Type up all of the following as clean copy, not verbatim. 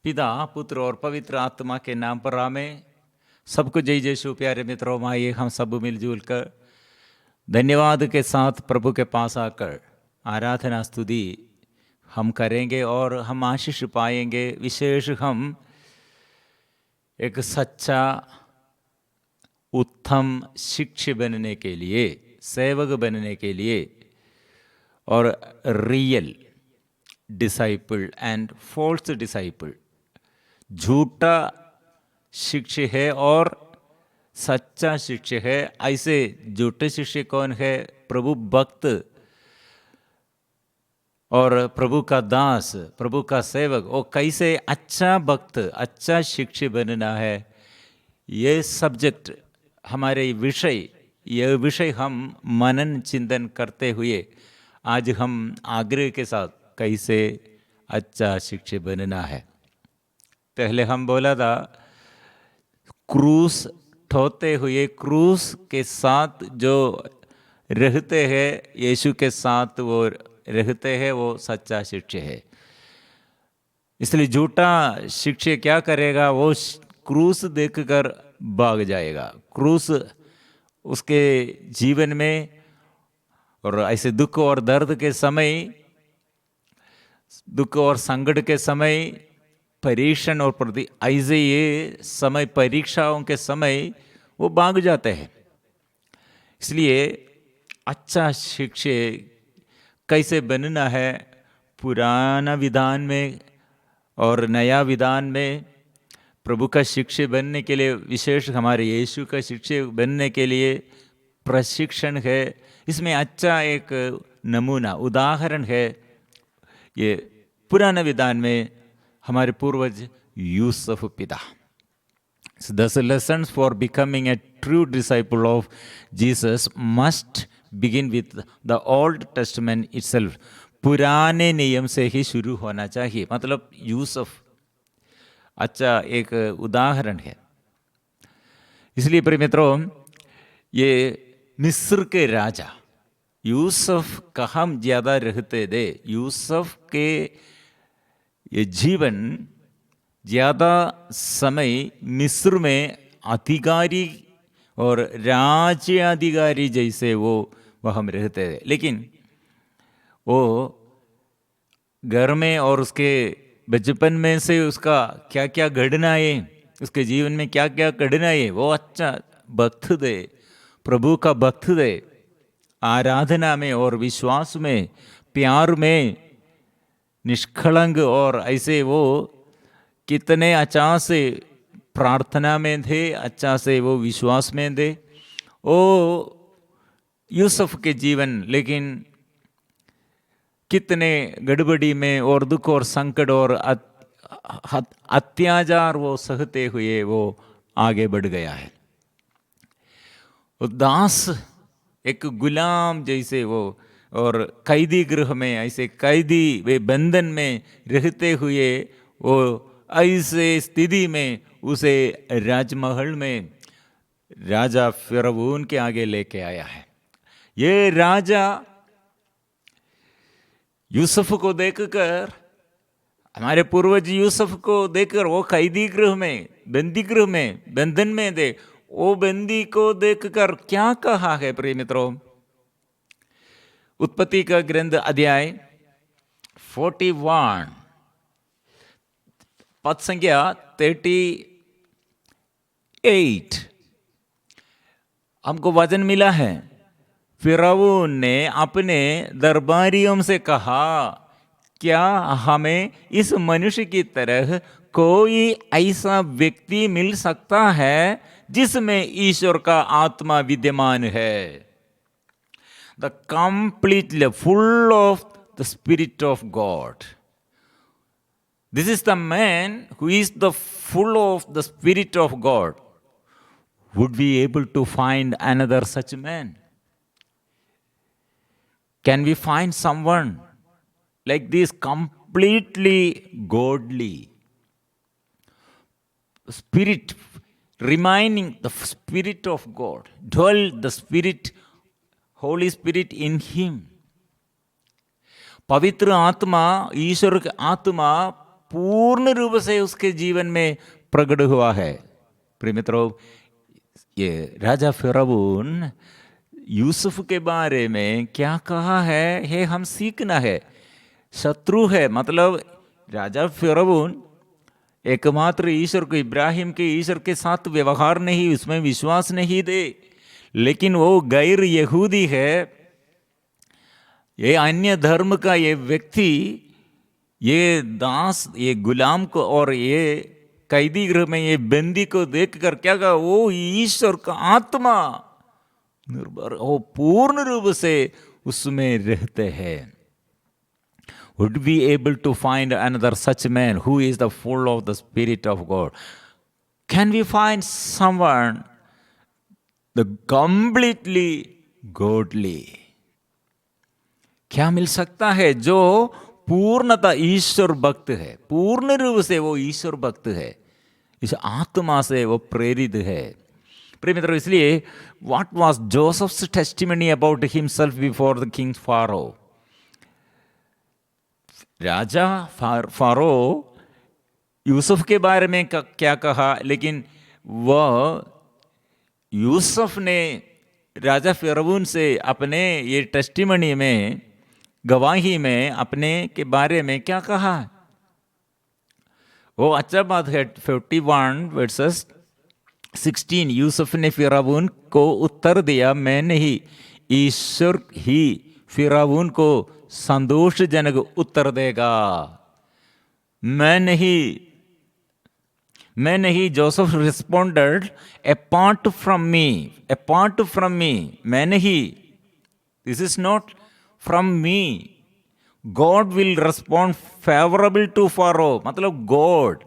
पिता, पुत्र और पवित्र आत्मा के नाम पर आमेन। सबको जय यीशु। प्यारे मित्रों, आइए हम सब मिलजुल कर धन्यवाद के साथ प्रभु के पास आकर आराधना स्तुति हम करेंगे और हम आशीष पाएंगे। विशेष हम एक सच्चा उत्तम शिक्षक बनने के लिए, सेवक बनने के लिए और real disciple and false disciple, झूठा शिक्षक है और सच्चा शिक्षक है। ऐसे झूठे शिक्षक कौन है? प्रभु भक्त और प्रभु का दास, प्रभु का सेवक। और कैसे अच्छा भक्त, अच्छा शिक्षक बनना है, ये सब्जेक्ट हमारे विषय, यह विषय हम मनन चिंतन करते हुए आज हम आग्रह के साथ कैसे अच्छा शिक्षक बनना है। पहले हम बोला था क्रूस ढोते हुए, क्रूस के साथ जो रहते हैं, यीशु के साथ वो रहते हैं, वो सच्चा शिक्षक है। इसलिए झूठा शिक्षक क्या करेगा? वो क्रूस देखकर भाग जाएगा। क्रूस उसके जीवन में और ऐसे दुख और दर्द के समय, दुख और संकट के समय, परीक्षण और ऐसे ये समय, परीक्षाओं के समय वो भाग जाते हैं। इसलिए अच्छा शिक्षक कैसे बनना है? पुराना विधान में और नया विधान में प्रभु का शिक्षक बनने के लिए, विशेष हमारे यीशु का शिक्षक बनने के लिए प्रशिक्षण है। इसमें अच्छा एक नमूना, उदाहरण है। ये पुराने विधान में हमारे पूर्वज यूसुफ पिता। The lessons for becoming a true disciple of Jesus must begin with the Old Testament itself. पुराने नियम से ही शुरू होना चाहिए। मतलब यूसुफ अच्छा एक उदाहरण है। इसलिए प्रिय मित्रों, ये मिस्र के राजा यूसुफ कहाँ ज़्यादा रहते थे? यूसुफ के ये जीवन ज़्यादा समय मिस्र में अधिकारी और राज्याधिकारी जैसे वो वहाँ रहते थे। लेकिन वो घर में और उसके बचपन में से उसका क्या क्या घटनाएं, उसके जीवन में क्या क्या घटनाएं, वो अच्छा भक्त थे, प्रभु का भक्त थे। आराधना में और विश्वास में, प्यार में निष्कलंक, और ऐसे वो कितने अच्छा से प्रार्थना में थे, अच्छा से वो विश्वास में थे। वो यूसुफ के जीवन लेकिन कितने गड़बड़ी में और दुख और संकट और अत्याचार वो सहते हुए वो आगे बढ़ गया है। वो दास, एक गुलाम जैसे वो, और कैदी गृह में, ऐसे कैदी वे बंधन में रहते हुए वो ऐसे स्थिति में उसे राजमहल में राजा फिरौन के आगे लेके आया है। ये राजा यूसुफ को देखकर, हमारे पूर्वज यूसुफ को देखकर, वो कैदी गृह में, बंदी गृह में, बंधन में थे, वो बंदी को देखकर क्या कहा है प्रिय मित्रों? उत्पत्ति का ग्रंथ अध्याय 41 पद संख्या 38 हमको वचन मिला है। फिरौन ने अपने दरबारियों से कहा, क्या हमें इस मनुष्य की तरह कोई ऐसा व्यक्ति मिल सकता है जिसमें ईश्वर का आत्मा विद्यमान है? The completely full of the Spirit of God. This is the man who is the full of the Spirit of God. Would we able to find another such man? Can we find someone like this, completely godly? Spirit, reminding the Spirit of God, dwell the Spirit, Holy Spirit in him. पवित्र आत्मा, ईश्वर की आत्मा पूर्ण रूप से उसके जीवन में प्रकट हुआ है। प्रिय मित्रों, ये राजा फिरौन यूसुफ के बारे में क्या कहा है, ये हम सीखना है। शत्रु है, मतलब राजा फिरौन एकमात्र ईश्वर को, इब्राहिम के ईश्वर के साथ व्यवहार नहीं, उसमें विश्वास नहीं दे, लेकिन वो गैर यहूदी है, ये अन्य धर्म का ये व्यक्ति, ये दास, ये गुलाम को और ये कैदी गृह में ये बंदी को देखकर क्या कहा, वो ईश्वर का आत्मा निर्भर, वो पूर्ण रूप से उसमें रहते हैं। Would be able to find another such man who is the full of the Spirit of God? Can we find someone the completely godly? क्या मिल सकता है जो पूर्णतः ईश्वर भक्त है, पूर्ण रूप से वो ईश्वर भक्त है, इस आत्मा से वो प्रेरित है। प्रिय मित्रों, इसलिए what was Joseph's testimony about himself before the king Pharaoh? Raja pharaoh Yusuf के बारे में क्या कहा, लेकिन वह यूसुफ ने राजा फिरौन से अपने ये टेस्टिमनी में, गवाही में अपने के बारे में क्या कहा, वो अच्छा बात है। 41 वर्सेस 16, यूसुफ ने फिरौन को उत्तर दिया, मैं नहीं, ईश्वर ही फिरौन को संतोषजनक उत्तर देगा। मैं नहीं, Joseph responded, apart from me, मैं नहीं, this is not from me, God will respond favourable to Pharaoh, मतलब गॉड,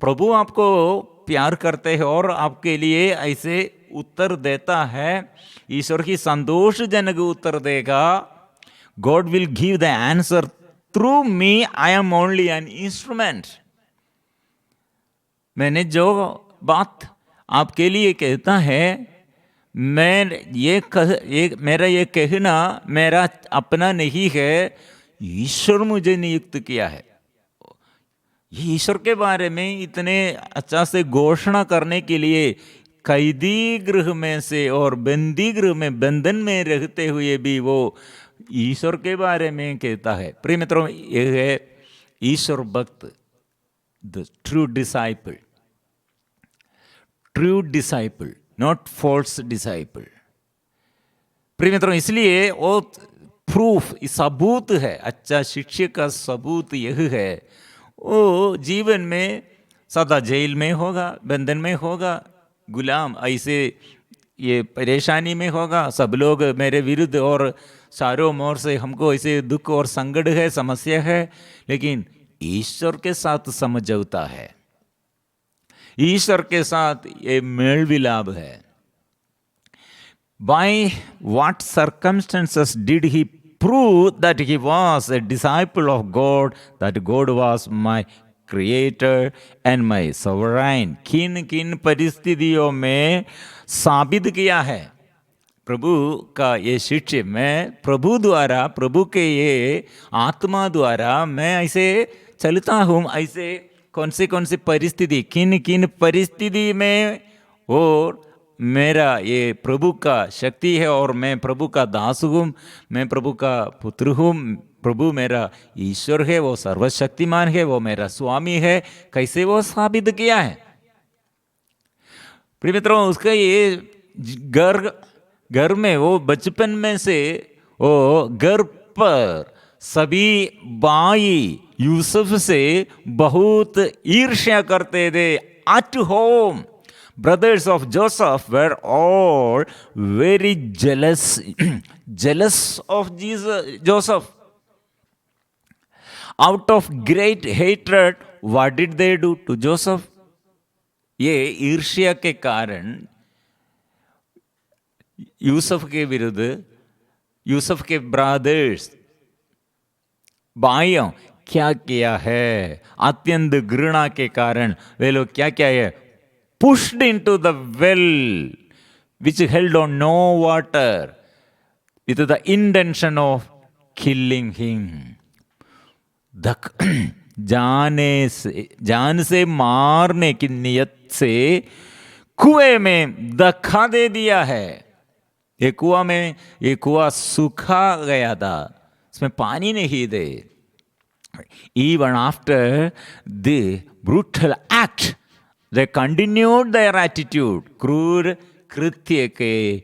प्रभु आपको प्यार करते हैं और आपके लिए ऐसे उत्तर देता है, ईश्वर की संतोषजनक उत्तर देगा। God will give the answer through me, I am only an instrument. मैंने जो बात आपके लिए कहता है, मेरा ये कहना मेरा अपना नहीं है, ईश्वर मुझे नियुक्त किया है। ये ईश्वर के बारे में इतने अच्छा से घोषणा करने के लिए कैदी गृह में से और बंदी गृह में, बंधन में रहते हुए भी वो ईश्वर के बारे में कहता है। प्रिय मित्रों, यह है ईश्वर भक्त, the true disciple, not false disciple. प्रिय मित्रों, इसलिए वो प्रूफ, सबूत है, अच्छा शिक्षक का सबूत यह है, वो जीवन में सदा जेल में होगा, बंधन में होगा, गुलाम ऐसे ये परेशानी में होगा, सब लोग मेरे विरुद्ध और चारों ओर से हमको ऐसे दुख और संकट है, समस्या है, लेकिन ईश्वर के साथ समझौता है, ईश्वर के साथ ये मेल विलाप है। By what circumstances did he prove that he was a disciple of God, that God was my creator and my sovereign? किन परिस्थितियों में साबित किया है प्रभु का ये शिष्य, मैं प्रभु द्वारा, प्रभु के ये आत्मा द्वारा मैं ऐसे चलता हूँ, ऐसे कौन सी परिस्थिति, किन परिस्थिति में और मेरा ये प्रभु का शक्ति है और मैं प्रभु का दास हूँ, मैं प्रभु का पुत्र हूँ, प्रभु मेरा ईश्वर है, वो सर्वशक्तिमान है, वो मेरा स्वामी है, कैसे वो साबित किया है। प्रिय मित्रों, उसका ये घर में वो बचपन में से वो घर पर सभी भाई यूसुफ से बहुत ईर्ष्या करते थे। At home brothers of Joseph were all very jealous of Joseph. Out of great hatred, what did they do to Joseph? ये ईर्ष्या के कारण यूसुफ के विरुद्ध, यूसुफ के ब्रदर्स, भाइयों क्या किया है, अत्यंत घृणा के कारण वे लोग क्या किया है, pushed into the well which held on no water with the intention of killing him. जान से मारने की नियत से कुएं में धक्का दे दिया है। ये कुआं सूखा गया था, इसमें पानी नहीं थे। Even after the brutal act, they continued their attitude. क्रूर कृत्य के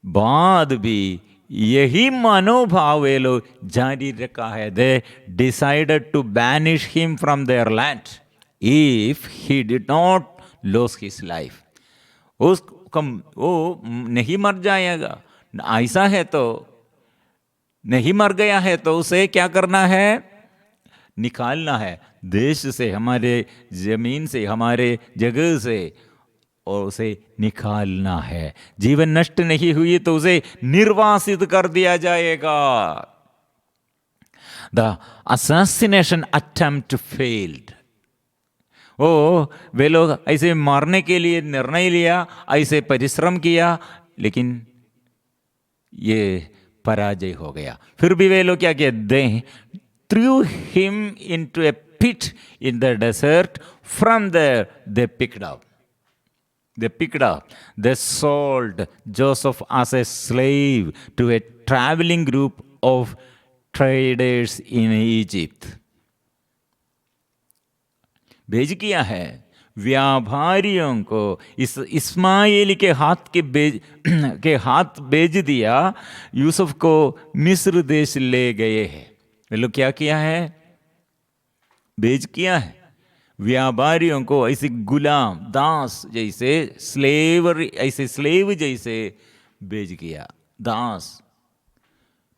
बाद भी यही मनोभाव वे लोग जारी रखा है। They decided to banish him from their land if he did not lose his life. वो नहीं मर जाएगा, ऐसा है तो नहीं मर गया है तो उसे क्या करना है? निकालना है देश से, हमारे जमीन से, हमारे जगह से, और उसे निकालना है। जीवन नष्ट नहीं हुई तो उसे निर्वासित कर दिया जाएगा। The assassination attempt failed. वे लोग ऐसे मारने के लिए निर्णय लिया, ऐसे परिश्रम किया, लेकिन ये पराजय हो गया। फिर भी वे लोग क्या किए? दे threw him into a pit in the desert. From there they picked up. They sold Joseph as a slave to a traveling group of traders in Egypt. भेज किया है व्यापारियों को, इस इस्माइल के हाथ भेज दिया। यूसुफ को मिस्र देश ले गए हैं। वे लोग क्या किया है? भेज किया है व्यापारियों को, ऐसे गुलाम दास जैसे, स्लेव जैसे भेज किया। दास,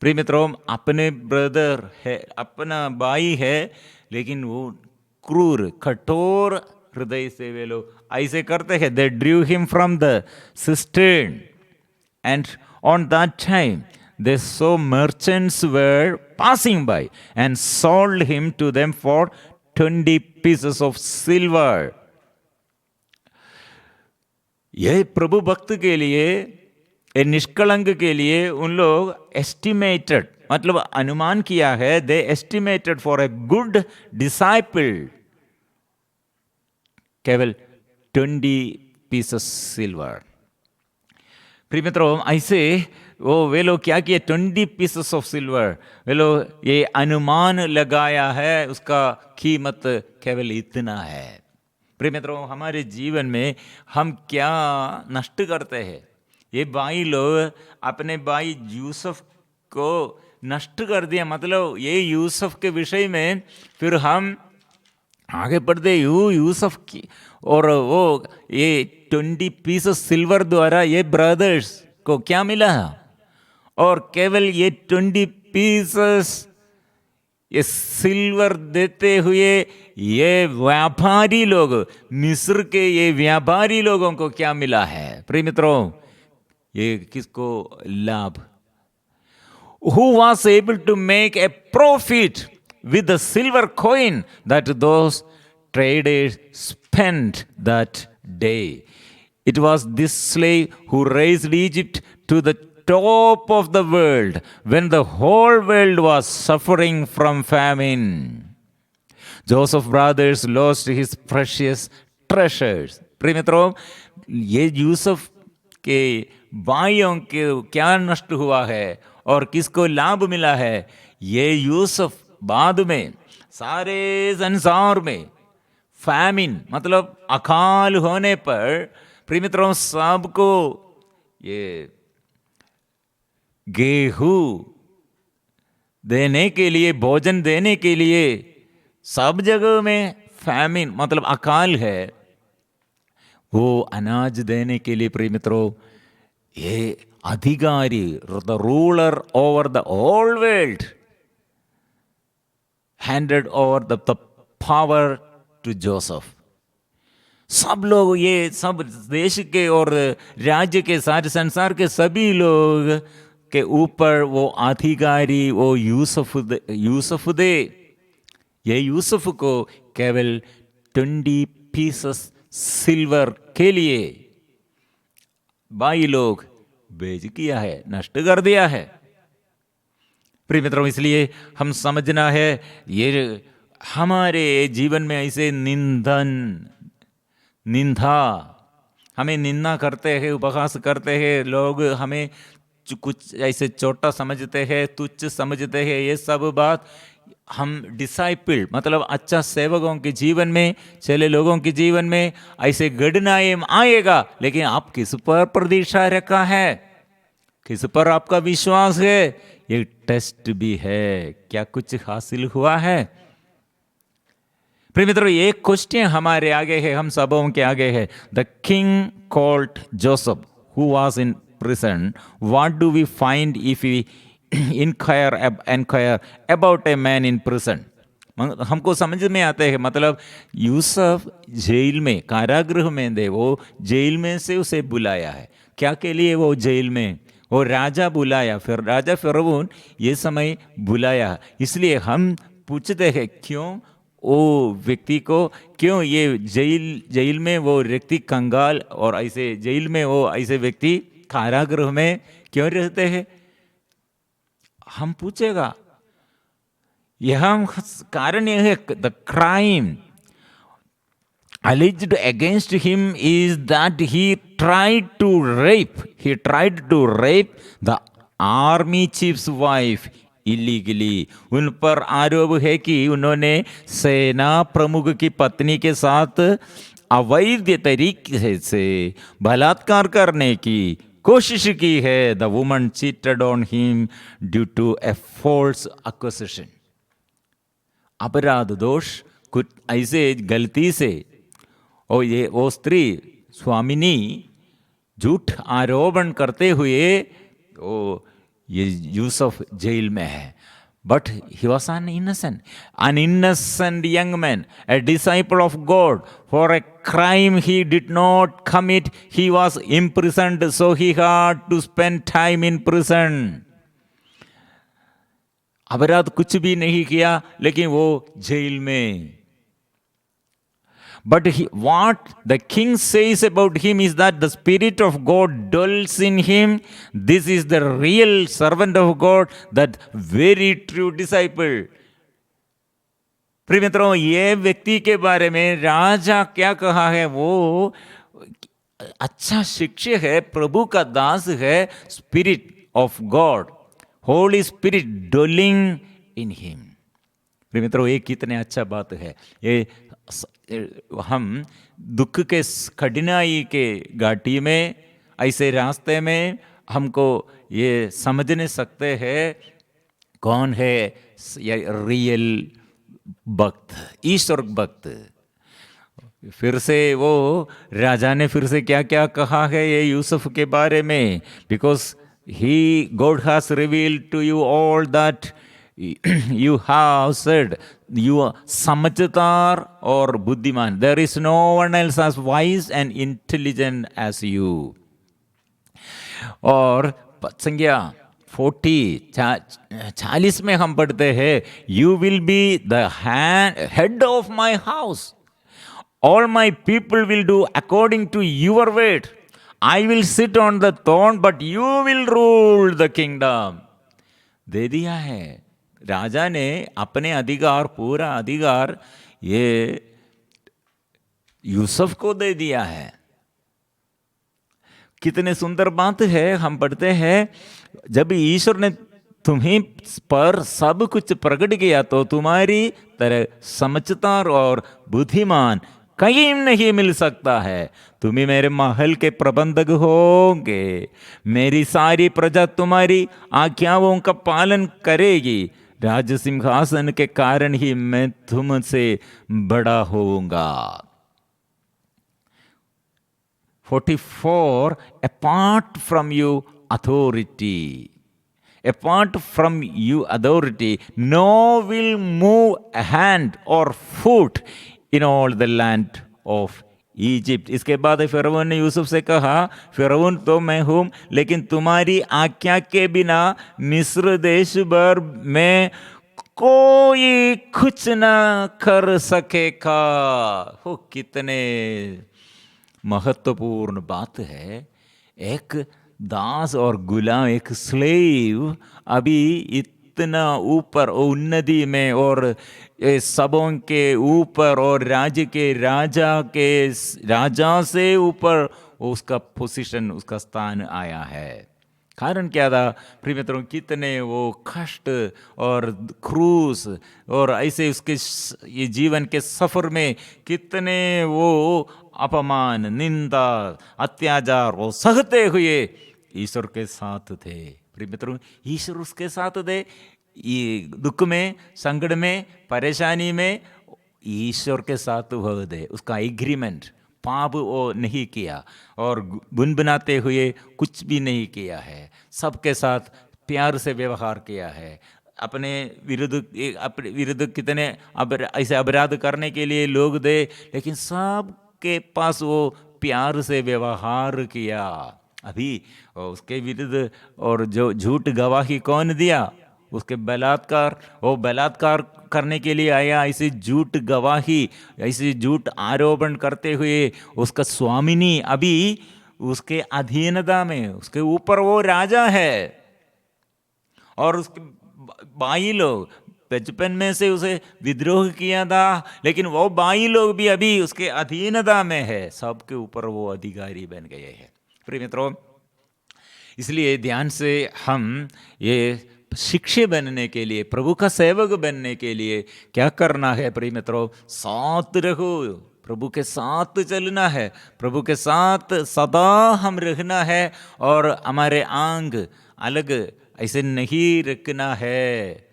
प्रिय मित्रों, अपने ब्रदर है, अपना भाई है, लेकिन वो क्रूर कठोर हृदय से वे लोग ऐसे करते हैं। They drew him from the cistern, and on that time they saw merchants were passing by and sold him to them for 20 pieces of silver. यह प्रभु भक्त के लिए, निष्कलंक के लिए उन लोग एस्टिमेटेड, मतलब अनुमान किया है, they estimated for a good disciple केवल 20 pieces सिल्वर। प्रिय मित्रों, ऐसे वे लोग क्या किए? 20 pieces ऑफ सिल्वर वे लोग ये अनुमान लगाया है, उसका कीमत केवल इतना है। प्रिय मित्रों, हमारे जीवन में हम क्या नष्ट करते हैं? ये भाई लोग अपने भाई यूसुफ को नष्ट कर दिया। मतलब ये यूसुफ के विषय में फिर हम आगे बढ़ते यूसुफ की, और वो ये 20 pieces सिल्वर द्वारा ये ब्रदर्स को क्या मिला? और केवल ये 20 pieces ये सिल्वर देते हुए ये व्यापारी लोग, मिस्र के ये व्यापारी लोगों को क्या मिला है? प्रिय मित्रों, ये किसको लाभ? Who was able to make a profit with the silver coin that those traders spent that day? It was this slave who raised Egypt to the top of the world when the whole world was suffering from famine. Joseph's brothers lost his precious treasures. प्रिय मित्रों, ये यूसुफ के भाइयों के क्या नष्ट हुआ है और किसको लाभ मिला है? ये यूसुफ बाद में सारे संसार में फैमिन, मतलब अकाल होने पर, प्रिय मित्रों, सबको ये गेहूं देने के लिए, भोजन देने के लिए, सब जगह में फैमिन मतलब अकाल है, वो अनाज देने के लिए, प्रिय मित्रों, ये अधिकारी, the ruler over the whole world, handed over the power to Joseph. सब लोग, ये सब देश के और राज्य के, सारे संसार के सभी लोग के ऊपर वो अधिकारी, वो यूसुफ दे। ये यूसुफ को केवल 20 pieces सिल्वर के लिए भाई लोग बेच किया है, नष्ट कर दिया है। प्रिय मित्रों, इसलिए हम समझना है, ये हमारे जीवन में ऐसे निंदा, हमें निंदा करते हैं, उपहास करते हैं लोग, हमें कुछ ऐसे छोटा समझते हैं, तुच्छ समझते हैं, ये सब बात हम डिसाइपल मतलब अच्छा सेवकों के जीवन में, चले लोगों के जीवन में ऐसे गड़नाए आएगा। लेकिन आप किस पर प्रतीक्षा रखा है, किस पर आपका विश्वास है, ये टेस्ट भी है। क्या कुछ हासिल हुआ है? प्रिय मित्रों, एक क्वेश्चन हमारे आगे है, हम सबों के आगे है। The king called Joseph who was in prison. What do we find if we inquire about a man in prison? हमको समझ में आता है, मतलब यूसुफ जेल में, कारागृह में थे, वो जेल में से उसे बुलाया है। क्या के लिए वो जेल में? वो राजा बुलाया, फिर राजा फिरौन ये समय बुलाया। इसलिए हम पूछते हैं क्यों वो व्यक्ति को, क्यों ये जेल में वो व्यक्ति कंगाल, और ऐसे जेल में वो ऐसे व्यक्ति कारागृह में क्यों रहते हैं? हम पूछेगा, यह कारण यह है, the crime alleged against him is that he tried to rape the army chief's wife illegally. उन पर आरोप है कि उन्होंने सेना प्रमुख की पत्नी के साथ अवैध तरीके से बलात्कार करने की कोशिश की है। The woman cheated on him due to a false accusation. अपराध दोष कुछ ऐसे गलती से वो स्त्री स्वामिनी झूठ आरोपण करते हुए ये यूसुफ जेल में है. But he was an innocent young man, a disciple of God. For a crime he did not commit, he was imprisoned, so he had to spend time in prison. अपराध कुछ भी नहीं किया, लेकिन वो जेल में. But what the king says about him is that the Spirit of God dwells in him. This is the real servant of God, that very true disciple. प्रिय मित्रों, ये व्यक्ति के बारे में राजा क्या कहा है? वो अच्छा शिक्षक है, प्रभु का दास है, spirit of God, Holi spirit doling in him. प्रिय मित्रों, ये कितने अच्छा बात है. ये हम दुख के कठिनाई के घाटी में, ऐसे रास्ते में हमको ये समझ नहीं सकते हैं कौन है रियल भक्त, ईश्वर भक्त. फिर से वो राजा ने फिर से क्या क्या कहा है ये यूसुफ के बारे में. Because God has revealed to you all that you have said, you are समझदार और बुद्धिमान. There is no one else as wise and intelligent as you. और संज्ञा 40 में हम पढ़ते हैं, you will be the head of my house. All my people will do according to your word. I will sit on the throne, but you will rule the kingdom. दे दिया है राजा ने अपने अधिकार, पूरा अधिकार ये यूसुफ को दे दिया है. कितने सुंदर बात है. हम पढ़ते हैं, जब ईश्वर ने तुम्हें पर सब कुछ प्रकट किया तो तुम्हारी तरह समझदार और बुद्धिमान कहीं नहीं मिल सकता है. तुम्हें मेरे महल के प्रबंधक होंगे. मेरी सारी प्रजा तुम्हारी आज्ञाओं का पालन करेगी. राज सिंहासन के कारण ही मैं तुमसे बड़ा होऊंगा. 44 Apart from you authority, no will move a hand or foot in all the land of Egypt. इसके बाद फिरौन ने यूसुफ से कहा, फिरौन तो मैं हूं, लेकिन तुम्हारी आज्ञा के बिना मिस्र देश भर में कोई कुछ ना कर सकेगा. हो, कितने महत्वपूर्ण बात है. एक दास और गुलाम, एक स्लेव अभी कितना ऊपर उन्नति में और सबों के ऊपर और राज्य के राजा से ऊपर उसका पोजीशन, उसका स्थान आया है। कारण क्या था प्रिय मित्रों, कितने वो कष्ट और क्रूस और ऐसे उसके ये जीवन के सफर में कितने वो अपमान, निंदा, अत्याचार वो सहते हुए ईश्वर के साथ थे। प्रिय मित्रों, ईश्वर उसके साथ थे, ये दुख में, संकट में, परेशानी में ईश्वर के साथ वो थे। उसका एग्रीमेंट, पाप वो नहीं किया और बुनबुनाते हुए कुछ भी नहीं किया है, सबके साथ प्यार से व्यवहार किया है। अपने विरुद्ध कितने ऐसे अपराध करने के लिए लोग थे, लेकिन सबके पास वो प्यार से व्यवहार किया। अभी उसके विरुद्ध और जो झूठ गवाही कौन दिया, उसके बलात्कार करने के लिए आया, ऐसे झूठ गवाही, ऐसे झूठ आरोपण करते हुए उसका स्वामिनी अभी उसके अधीनता में, उसके ऊपर वो राजा है और उसके बाई लोग बचपन में से उसे विद्रोह किया था, लेकिन वो बाई लोग भी अभी उसके अधीनता में है, सबके ऊपर वो अधिकारी बन गए हैं। प्रिय मित्रों, इसलिए ध्यान से हम ये शिक्षक बनने के लिए, प्रभु का सेवक बनने के लिए क्या करना है प्रिय मित्रों, साथ रहो, प्रभु के साथ चलना है, प्रभु के साथ सदा हम रहना है और हमारे आंग अलग ऐसे नहीं रखना है।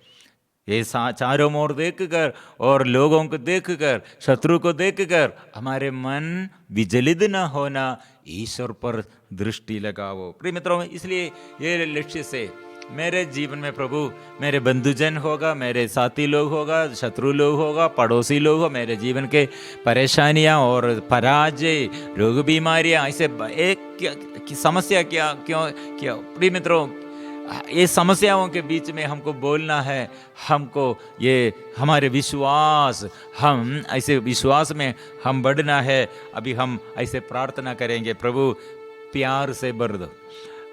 ये चारों ओर देखकर और लोगों को देखकर, शत्रु को देखकर हमारे मन विचलित न होना, ईश्वर पर दृष्टि लगाओ। प्रिय मित्रों, इसलिए ये लक्ष्य से मेरे जीवन में प्रभु मेरे बंधुजन होगा, मेरे साथी लोग होगा, शत्रु लोग होगा, पड़ोसी लोग हो, मेरे जीवन के परेशानियां और पराजय, रोग, बीमारियां, ऐसे एक समस्या क्या प्रिय मित्रों, ये समस्याओं के बीच में हमको बोलना है, हमको ये हमारे विश्वास, हम ऐसे विश्वास में हम बढ़ना है। अभी हम ऐसे प्रार्थना करेंगे, प्रभु प्यार से भर दो,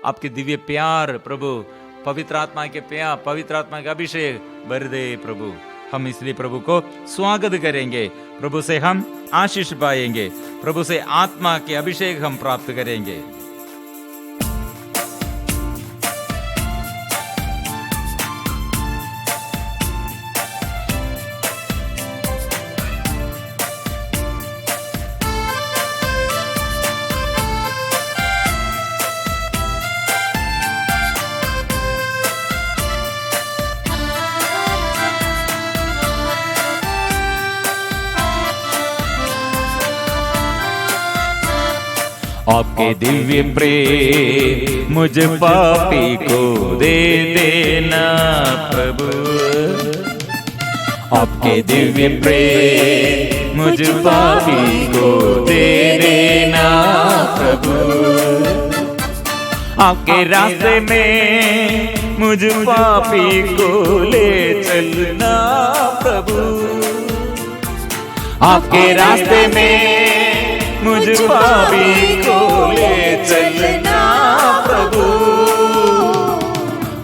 आपके दिव्य प्यार प्रभु, पवित्र आत्मा के प्यार, पवित्र आत्मा का अभिषेक भर दे प्रभु। हम इसलिए प्रभु को स्वागत करेंगे, प्रभु से हम आशीष पाएंगे, प्रभु से आत्मा के अभिषेक हम प्राप्त करेंगे। आपके दिव्य प्रेम मुझ पापी को दे देना प्रभु, आपके दिव्य प्रेम मुझ पापी को दे देना प्रभु, आपके रास्ते में मुझ पापी को ले चलना प्रभु, आपके रास्ते में मुझ पापी को ले चलना प्रभु,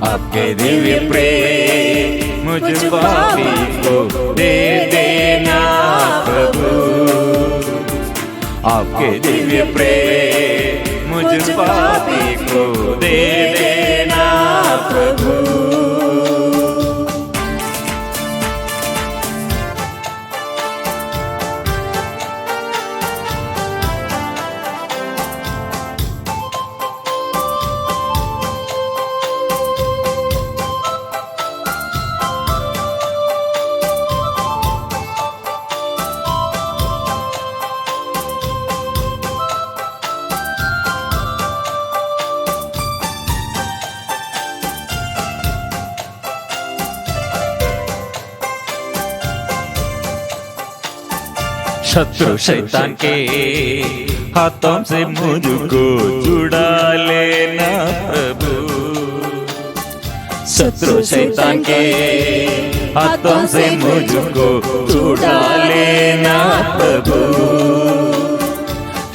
आपके दिव्य प्रेम मुझ पापी को दे देना प्रभु, आपके दिव्य प्रेम मुझ पापी को दे देना प्रभु। शत्रु शैतान के हाथों से मुझको छुड़ा लेना प्रभु, शत्रु शैतान के हाथों से मुझको छुड़ा लेना प्रभु,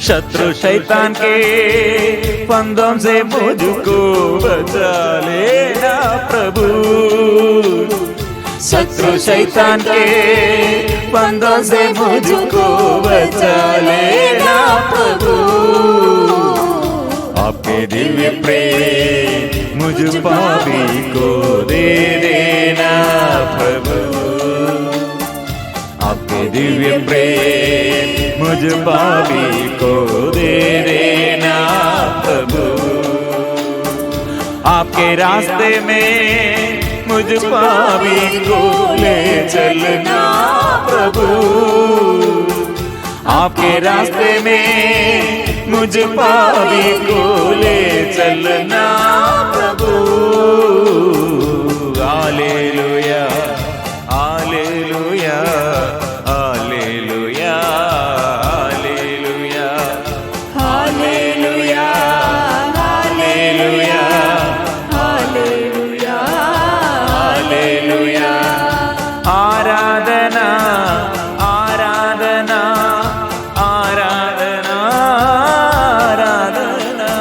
शत्रु शैतान के फंदों से मुझको बचा लेना प्रभु। शत्रु शैतान के फंदों से मुझको बचा लेना प्रभु। आपके दिव्य प्रेम मुझ पापी को दे देना प्रभु। आपके दिव्य प्रेम मुझ पापी को दे देना प्रभु। आपके रास्ते में मुझ पापी को ले चलना प्रभु। आपके रास्ते में मुझ पापी को ले चलना प्रभु। Hallelujah hallelujah hallelujah hallelujah hallelujah hallelujah hallelujah hallelujah. आराधना आराधना आराधना आराधना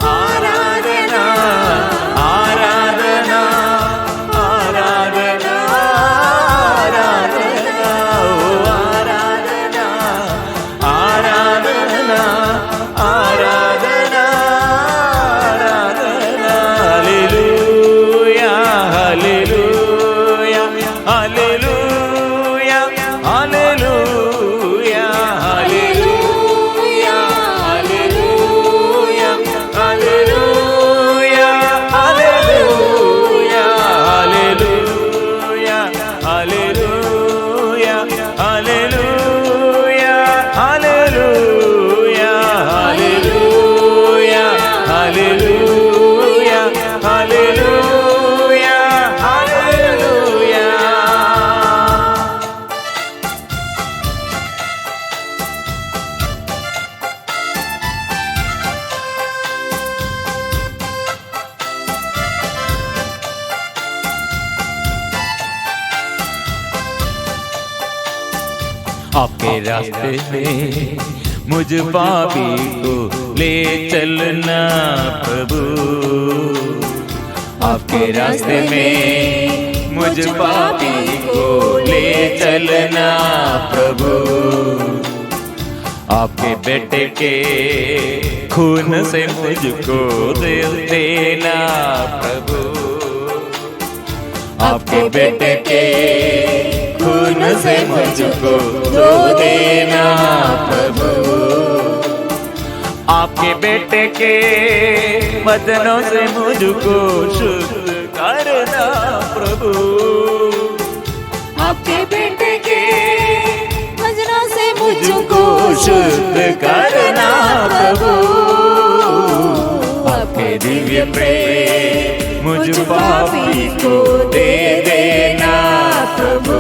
आराधना आराधना आराधना आराधना ओ आराधना आराधना आराधना आराधना। Hallelujah hallelujah hallelujah hallelujah hallelujah hallelujah hallelujah hallelujah hallelujah hallelujah hallelujah hallelujah hallelujah hallelujah hallelujah hallelujah. आपके रास्ते में मुझ पापी को ले चलना प्रभु। आपके रास्ते में मुझ पापी को ले चलना प्रभु। आपके बेटे के खून से मुझको दे देना प्रभु। आपके बेटे के खून से मुझको धो देना प्रभु। आपके बेटे के वचनों से मुझको शुद्ध करना प्रभु। आपके बेटे के वचनों से मुझको शुद्ध करना प्रभु। आपके दिव्य प्रेम मुझ पापी को दे देना प्रभु।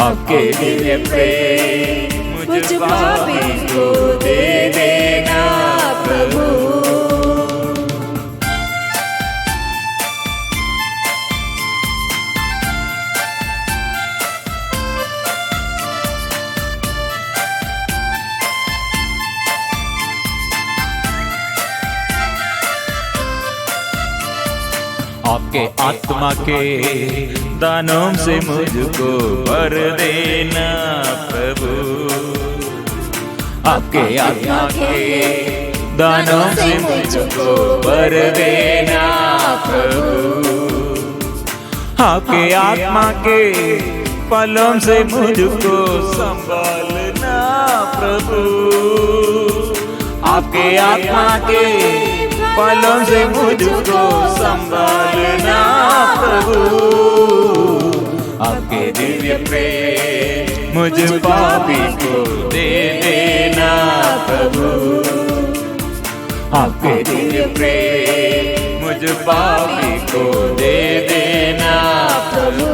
आपके दिव्य प्रेम मुझ पापी को दे देना प्रभु। आपके आत्मा के दानों से मुझको भर देना प्रभु। आपके आत्मा के दानों से मुझको भर देना प्रभु। आपके आत्मा के फलों से मुझको संभालना प्रभु। आपके आत्मा के फलों से मुझको संभालना प्रभु। आपके दिव्य प्रेम मुझ पापी को दे देना प्रभु। आपके दिव्य प्रेम मुझ पापी को दे देना प्रभु।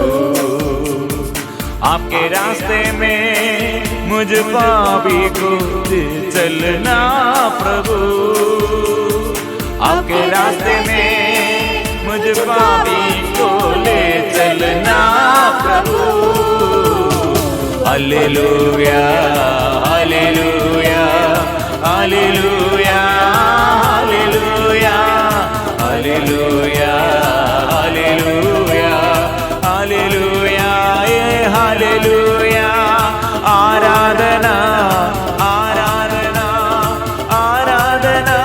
आपके रास्ते में मुझ पापी को दे चलना प्रभु। आपके रास्ते में मुझ पापी को ले चलना प्रभु। Hallelujah hallelujah hallelujah hallelujah hallelujah hallelujah hallelujah ये हालेलुया आराधना आराधना आराधना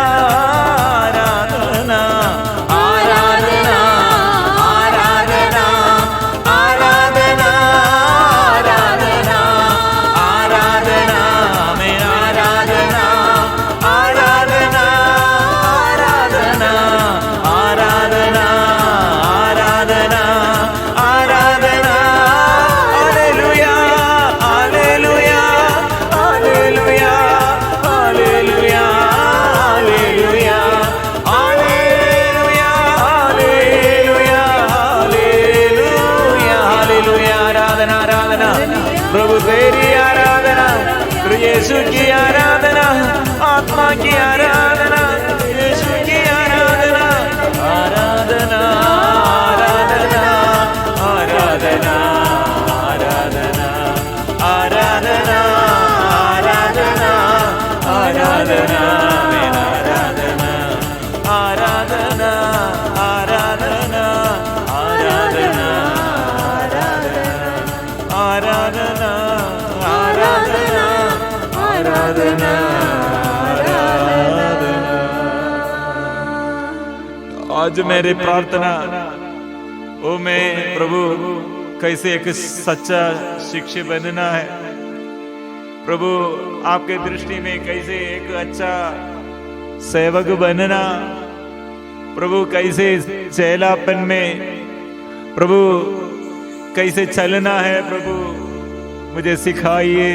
आराधना आराधना आराधना आराधना आराधना आराधना में आराधना आराधना आराधना आराधना आराधना आराधना hallelujah hallelujah hallelujah hallelujah hallelujah hallelujah hallelujah hallelujah hallelujah आराधना आराधना प्रभु तेरी आराधना यीशु की आराधना आत्मा की आराधना यीशु की आराधना आराधना आराधना आराधना आराधना आराधना आराधना आराधना आराधना आराधना आराधना आराधना आराधना आराधना आज मेरी प्रार्थना ओ मैं प्रभु कैसे एक सच्चा शिक्षक बनना है प्रभु आपके दृष्टि में कैसे एक अच्छा सेवक बनना प्रभु कैसे चेलापन में प्रभु कैसे चलना है प्रभु मुझे सिखाइए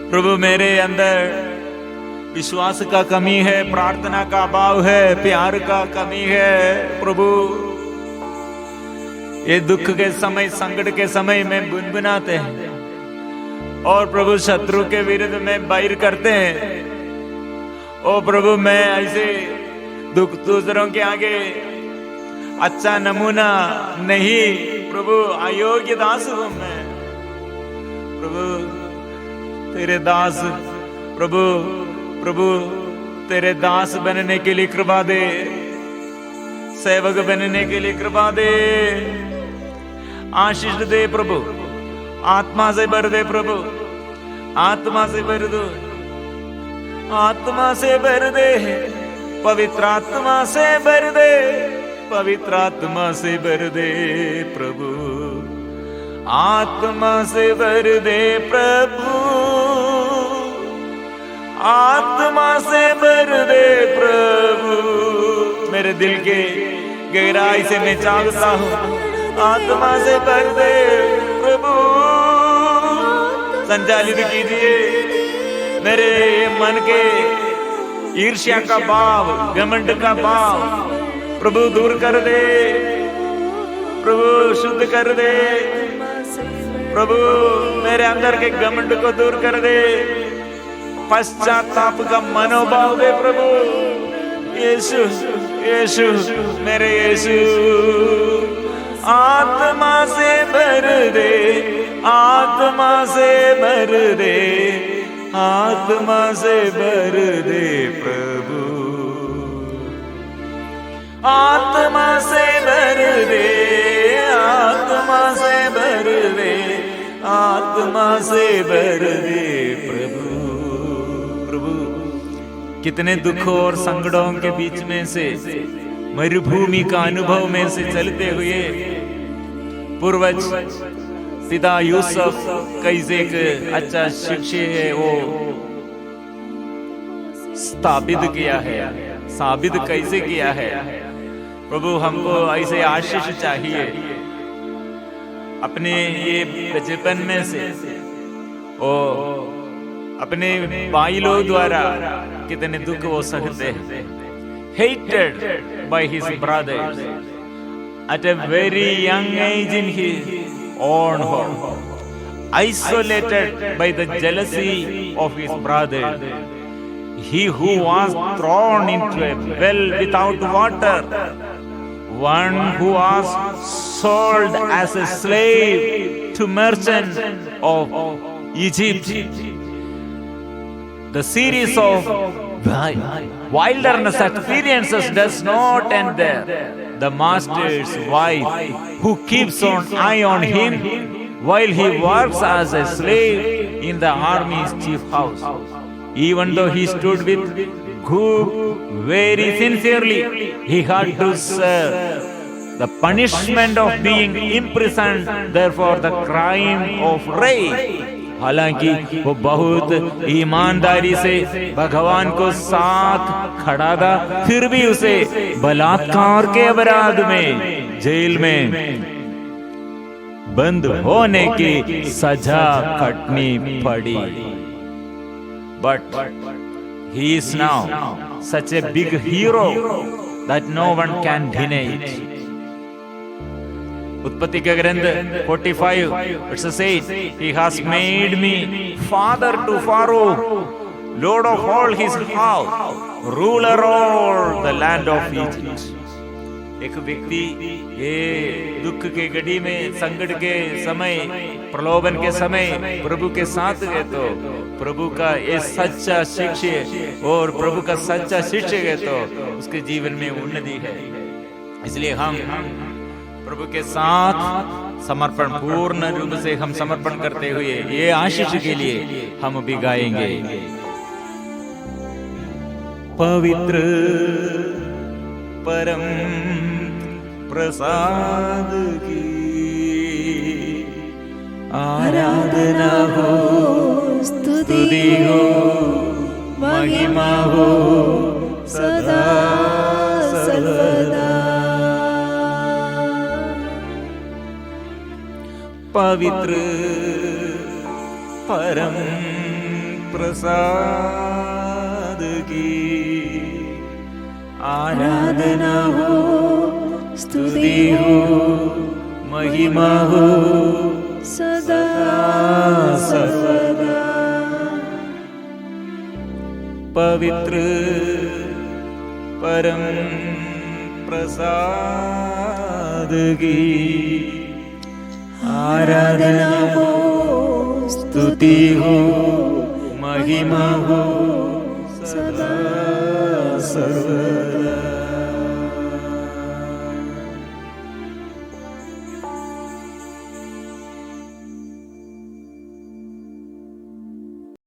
प्रभु मेरे अंदर विश्वास का कमी है प्रार्थना का अभाव है प्यार का कमी है प्रभु ये दुख के समय संकट के समय में गुनगुनाते हैं और प्रभु शत्रु के विरुद्ध में बैर करते हैं ओ प्रभु मैं ऐसे दुख दूसरों के आगे अच्छा नमूना नहीं प्रभु अयोग्य दास हूं मैं प्रभु तेरे दास प्रभु प्रभु तेरे दास बनने के लिए कृपा दे सेवक बनने के लिए कृपा दे आशीष दे प्रभु आत्मा से भर दे प्रभु आत्मा से भर दो आत्मा से भर दे पवित्र आत्मा से भर दे पवित्र आत्मा से भर दे प्रभु आत्मा से भर दे प्रभु आत्मा से भर दे प्रभु मेरे दिल के गहराई से मैं चाहता हूँ आत्मा से भर दे प्रभु संचालित कीजिए मेरे मन के ईर्ष्या का भाव घमंड का भाव प्रभु दूर कर दे प्रभु शुद्ध कर दे प्रभु मेरे अंदर के घमंड को दूर कर दे पश्चाताप का मनोभाव दे प्रभु यीशु यीशु मेरे यीशु आत्मा से भर दे आत्मा से भर दे आत्मा से भर दे प्रभु आत्मा से भर दे आत्मा से भर दे आत्मा से भर दे प्रभु कितने दुखों और संकटों के बीच में से मरुभूमि का अनुभव में से चलते हुए पूर्वज पिता यूसुफ कैसे एक अच्छा शिक्षक है वो स्थापित किया है साबित कैसे किया है प्रभु हमको ऐसे आशीष चाहिए अपने ये बचपन में से ओ अपने भाई लोग द्वारा कितने दुख हो सकते हैं hated by his brothers at a very young age in his own home isolated by the jealousy of his brother he who was thrown into a well without water one who was sold as a slave to merchants of Egypt The series of wilderness experiences does not end there. The master's wife, who keeps an eye on him while he works as a slave in the army's chief house. Even though he stood with good very sincerely, he had to serve the punishment of being imprisoned, therefore the crime of rape. हालांकि वो बहुत ईमानदारी से भगवान को साथ खड़ा था, फिर भी उसे बलात्कार के अपराध में जेल में बंद होने की सजा काटनी पड़ी. But he is now such a big hero that no one can deny it. उत्पत्ति के ग्रंथ 45 verses 8, he has made me father to Pharaoh, lord of all his house, ruler all the land of Egypt. एक व्यक्ति ये दुख के घड़ी में, संकट के समय, प्रलोभन के समय प्रभु के साथ गए तो प्रभु का ये सच्चा शिष्य और प्रभु का सच्चा शिष्य है तो उसके जीवन में उन्नति है. इसलिए हम प्रभु के साथ समर्पण, पूर्ण रूप से हम समर्पण करते हुए ये आशीष के लिए हम भी गाएंगे. पवित्र परम प्रसाद की आराधना हो, स्तुति हो, महिमा हो सदा सर्वदा. पवित्र परम प्रसाद की आराधना हो, स्तुति हो, महिमा हो सदा सर्वदा. पवित्र परम प्रसाद की आराधना हो, स्तुति हो, महिमा हो सदा सर्वदा.